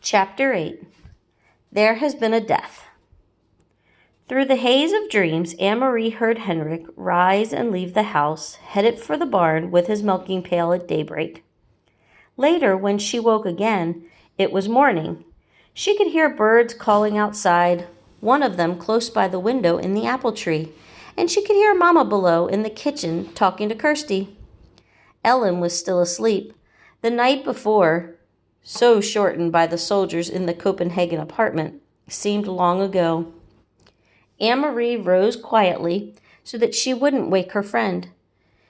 Chapter 8. There has been a death. Through the haze of dreams, Anne-Marie heard Henrik rise and leave the house, headed for the barn with his milking pail at daybreak. Later, when she woke again, it was morning. She could hear birds calling outside, one of them close by the window in the apple tree, and she could hear Mama below in the kitchen talking to Kirsty. Ellen was still asleep. The night before, so shortened by the soldiers in the Copenhagen apartment, seemed long ago. Anne-Marie rose quietly so that she wouldn't wake her friend.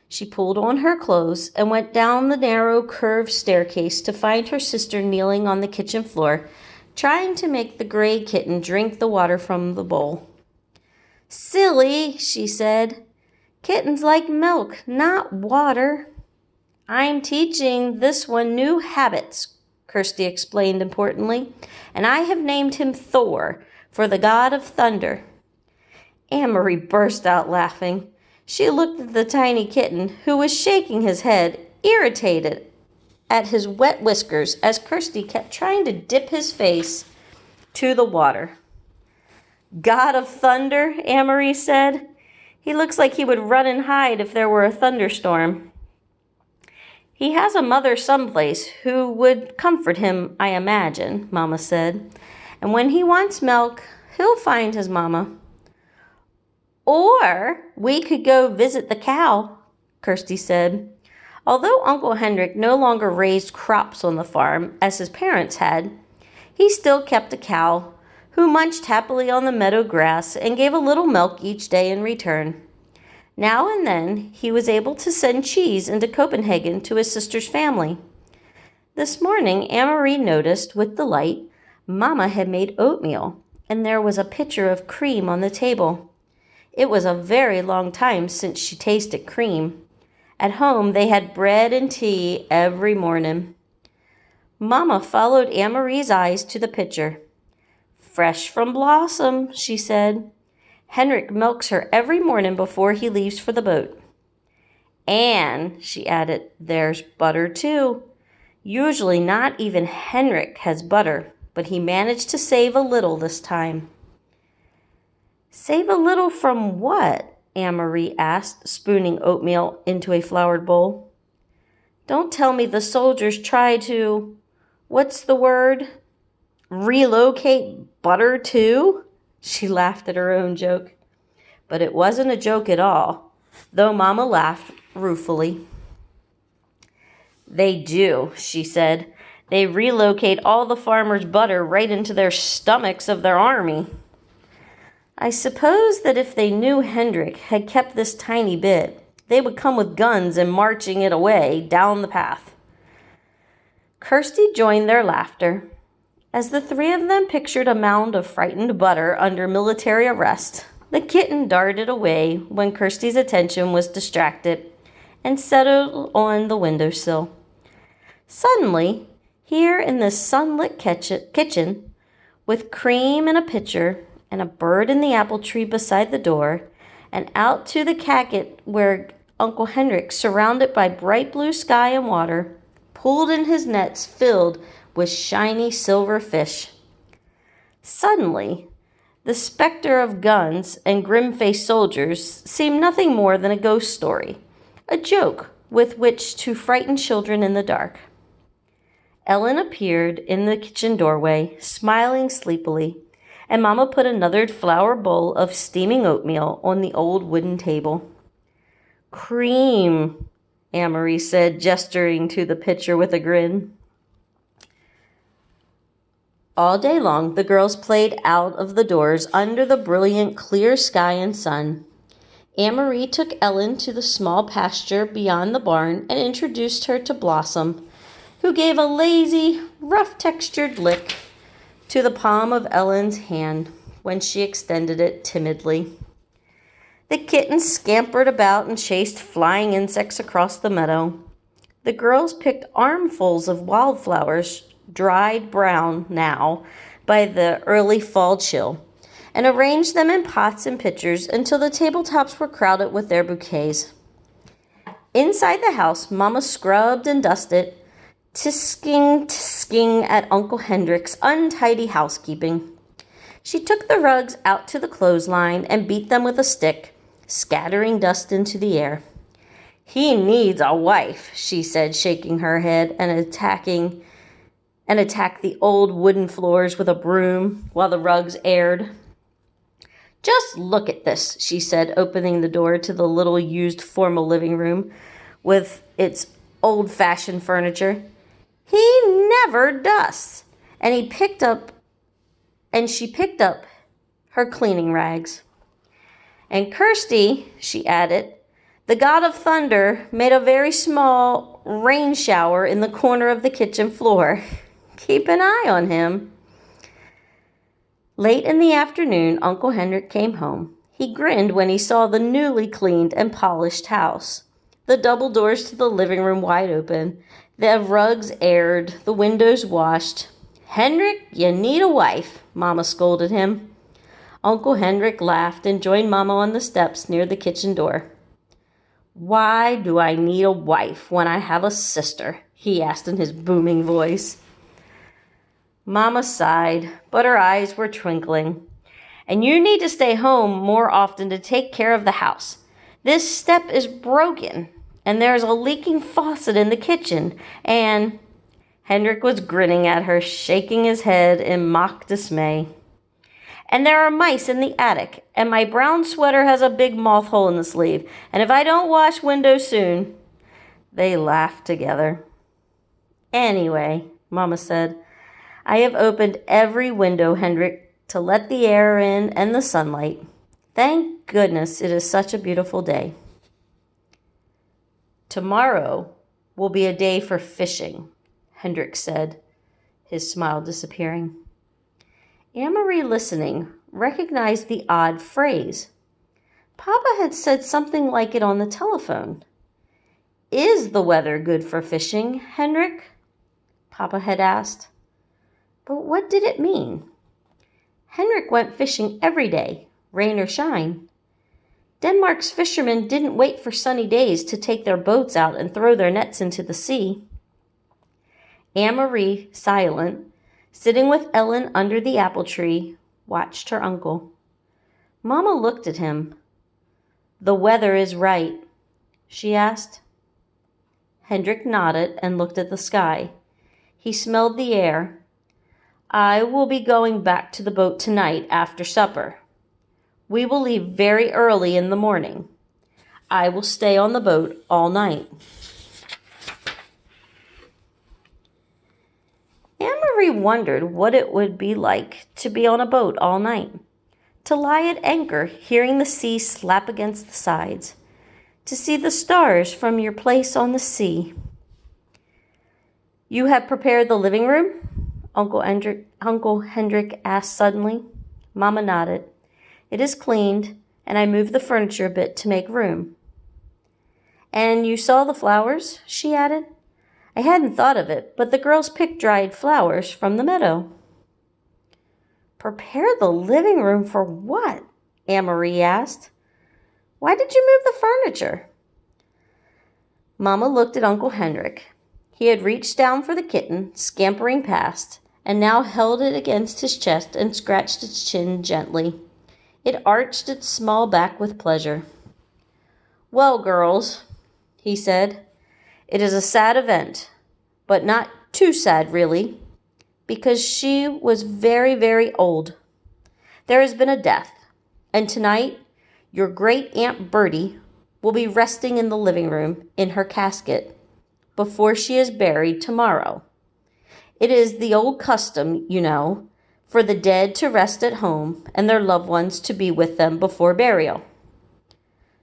She pulled on her clothes and went down the narrow, curved staircase to find her sister kneeling on the kitchen floor, trying to make the gray kitten drink the water from the bowl. "Silly," she said. "Kittens like milk, not water." "I'm teaching this one new habits," Kirsty explained importantly, "and I have named him Thor, for the god of thunder." Anne-Marie burst out laughing. She looked at the tiny kitten, who was shaking his head, irritated at his wet whiskers as Kirsty kept trying to dip his face to the water. "God of thunder," Anne-Marie said. "He looks like he would run and hide if there were a thunderstorm." "He has a mother someplace who would comfort him, I imagine," Mama said. "And when he wants milk, he'll find his mama." "Or we could go visit the cow," Kirsty said. Although Uncle Henrik no longer raised crops on the farm, as his parents had, he still kept a cow, who munched happily on the meadow grass and gave a little milk each day in return. Now and then he was able to send cheese into Copenhagen to his sister's family. This morning Anne-Marie noticed with delight Mama had made oatmeal, and there was a pitcher of cream on the table. It was a very long time since she tasted cream. At home they had bread and tea every morning. Mama followed Anne-Marie's eyes to the pitcher. "Fresh from Blossom," she said. "Henrik milks her every morning before he leaves for the boat." "And," she added, "there's butter too. Usually not even Henrik has butter, but he managed to save a little this time." "Save a little from what?" Anne-Marie asked, spooning oatmeal into a floured bowl. "Don't tell me the soldiers tried to, what's the word? Relocate butter too?" She laughed at her own joke. But it wasn't a joke at all, though Mama laughed ruefully. "They do," she said. "They relocate all the farmers' butter right into their stomachs of their army." "I suppose that if they knew Henrik had kept this tiny bit, they would come with guns and marching it away down the path." Kirsty joined their laughter. As the three of them pictured a mound of frightened butter under military arrest, the kitten darted away when Kirsty's attention was distracted and settled on the windowsill. Suddenly, here in this sunlit kitchen, with cream in a pitcher and a bird in the apple tree beside the door, and out to the cacket where Uncle Henrik, surrounded by bright blue sky and water, pulled in his nets filled with shiny silver fish. Suddenly, the specter of guns and grim-faced soldiers seemed nothing more than a ghost story, a joke with which to frighten children in the dark. Ellen appeared in the kitchen doorway, smiling sleepily, and Mama put another flour bowl of steaming oatmeal on the old wooden table. "Cream," Anne-Marie said, gesturing to the pitcher with a grin. All day long, the girls played out of the doors under the brilliant, clear sky and sun. Anne-Marie took Ellen to the small pasture beyond the barn and introduced her to Blossom, who gave a lazy, rough-textured lick to the palm of Ellen's hand when she extended it timidly. The kittens scampered about and chased flying insects across the meadow. The girls picked armfuls of wildflowers, dried brown now by the early fall chill, and arranged them in pots and pitchers until the tabletops were crowded with their bouquets. Inside the house, Mama scrubbed and dusted, tisking at Uncle Hendrik's untidy housekeeping. She took the rugs out to the clothesline and beat them with a stick, scattering dust into the air. "He needs a wife," she said, shaking her head and attacked the old wooden floors with a broom while the rugs aired. "Just look at this," she said, opening the door to the little used formal living room with its old-fashioned furniture. "He never dusts." And she picked up her cleaning rags. "And Kirsty," she added, "the god of thunder made a very small rain shower in the corner of the kitchen floor. Keep an eye on him." Late in the afternoon, Uncle Hendrik came home. He grinned when he saw the newly cleaned and polished house, the double doors to the living room wide open, the rugs aired, the windows washed. "Hendrik, you need a wife," Mama scolded him. Uncle Hendrik laughed and joined Mama on the steps near the kitchen door. "Why do I need a wife when I have a sister?" he asked in his booming voice. Mama sighed, but her eyes were twinkling. "And you need to stay home more often to take care of the house. This step is broken, and there's a leaking faucet in the kitchen, and—" Hendrik was grinning at her, shaking his head in mock dismay. "And there are mice in the attic, and my brown sweater has a big moth hole in the sleeve, and if I don't wash windows soon—" They laughed together. "Anyway," Mama said, "I have opened every window, Hendrik, to let the air in and the sunlight. Thank goodness it is such a beautiful day." "Tomorrow will be a day for fishing," Hendrik said, his smile disappearing. Anne-Marie, listening, recognized the odd phrase. Papa had said something like it on the telephone. "Is the weather good for fishing, Hendrik?" Papa had asked. But what did it mean? Hendrik went fishing every day, rain or shine. Denmark's fishermen didn't wait for sunny days to take their boats out and throw their nets into the sea. Anne-Marie, silent, sitting with Ellen under the apple tree, watched her uncle. Mama looked at him. "The weather is right?" she asked. Hendrik nodded and looked at the sky. He smelled the air. "I will be going back to the boat tonight after supper. We will leave very early in the morning. I will stay on the boat all night." Anne-Marie wondered what it would be like to be on a boat all night, to lie at anchor, hearing the sea slap against the sides, to see the stars from your place on the sea. "You have prepared the living room?" Uncle Hendrik asked suddenly. Mama nodded. "It is cleaned, and I moved the furniture a bit to make room." "And you saw the flowers?" she added. "I hadn't thought of it, but the girls picked dried flowers from the meadow." "Prepare the living room for what?" Anne-Marie asked. "Why did you move the furniture?" Mama looked at Uncle Hendrik. He had reached down for the kitten, scampering past, and now held it against his chest and scratched its chin gently. It arched its small back with pleasure. "Well, girls," he said, "it is a sad event, but not too sad, really, because she was very, very old. There has been a death, and tonight your great-aunt Bertie will be resting in the living room in her casket before she is buried tomorrow. It is the old custom, you know, for the dead to rest at home and their loved ones to be with them before burial."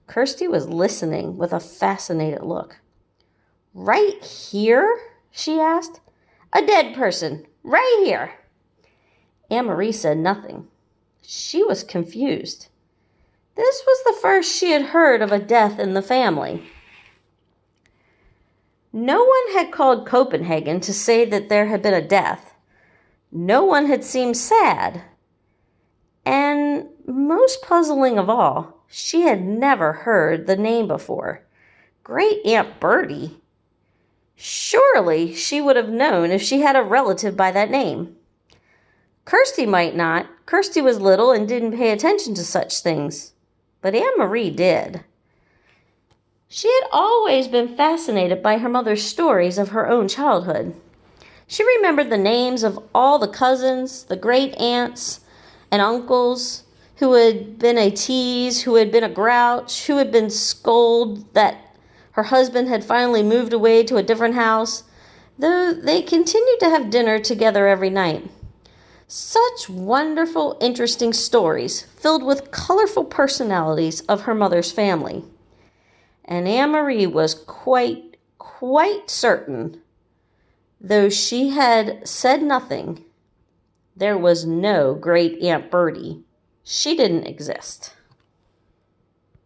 Kirsty was listening with a fascinated look. "Right here?" she asked. "A dead person, right here?" Anne-Marie said nothing. She was confused. This was the first she had heard of a death in the family. No one had called Copenhagen to say that there had been a death. No one had seemed sad. And most puzzling of all, she had never heard the name before. Great Aunt Bertie. Surely she would have known if she had a relative by that name. Kirsty might not. Kirsty was little and didn't pay attention to such things. But Anne Marie did. She had always been fascinated by her mother's stories of her own childhood. She remembered the names of all the cousins, the great aunts and uncles, who had been a tease, who had been a grouch, who had been scolded that her husband had finally moved away to a different house, though they continued to have dinner together every night. Such wonderful, interesting stories filled with colorful personalities of her mother's family. And Anne Marie was quite certain, though she had said nothing, there was no great Aunt Bertie. She didn't exist.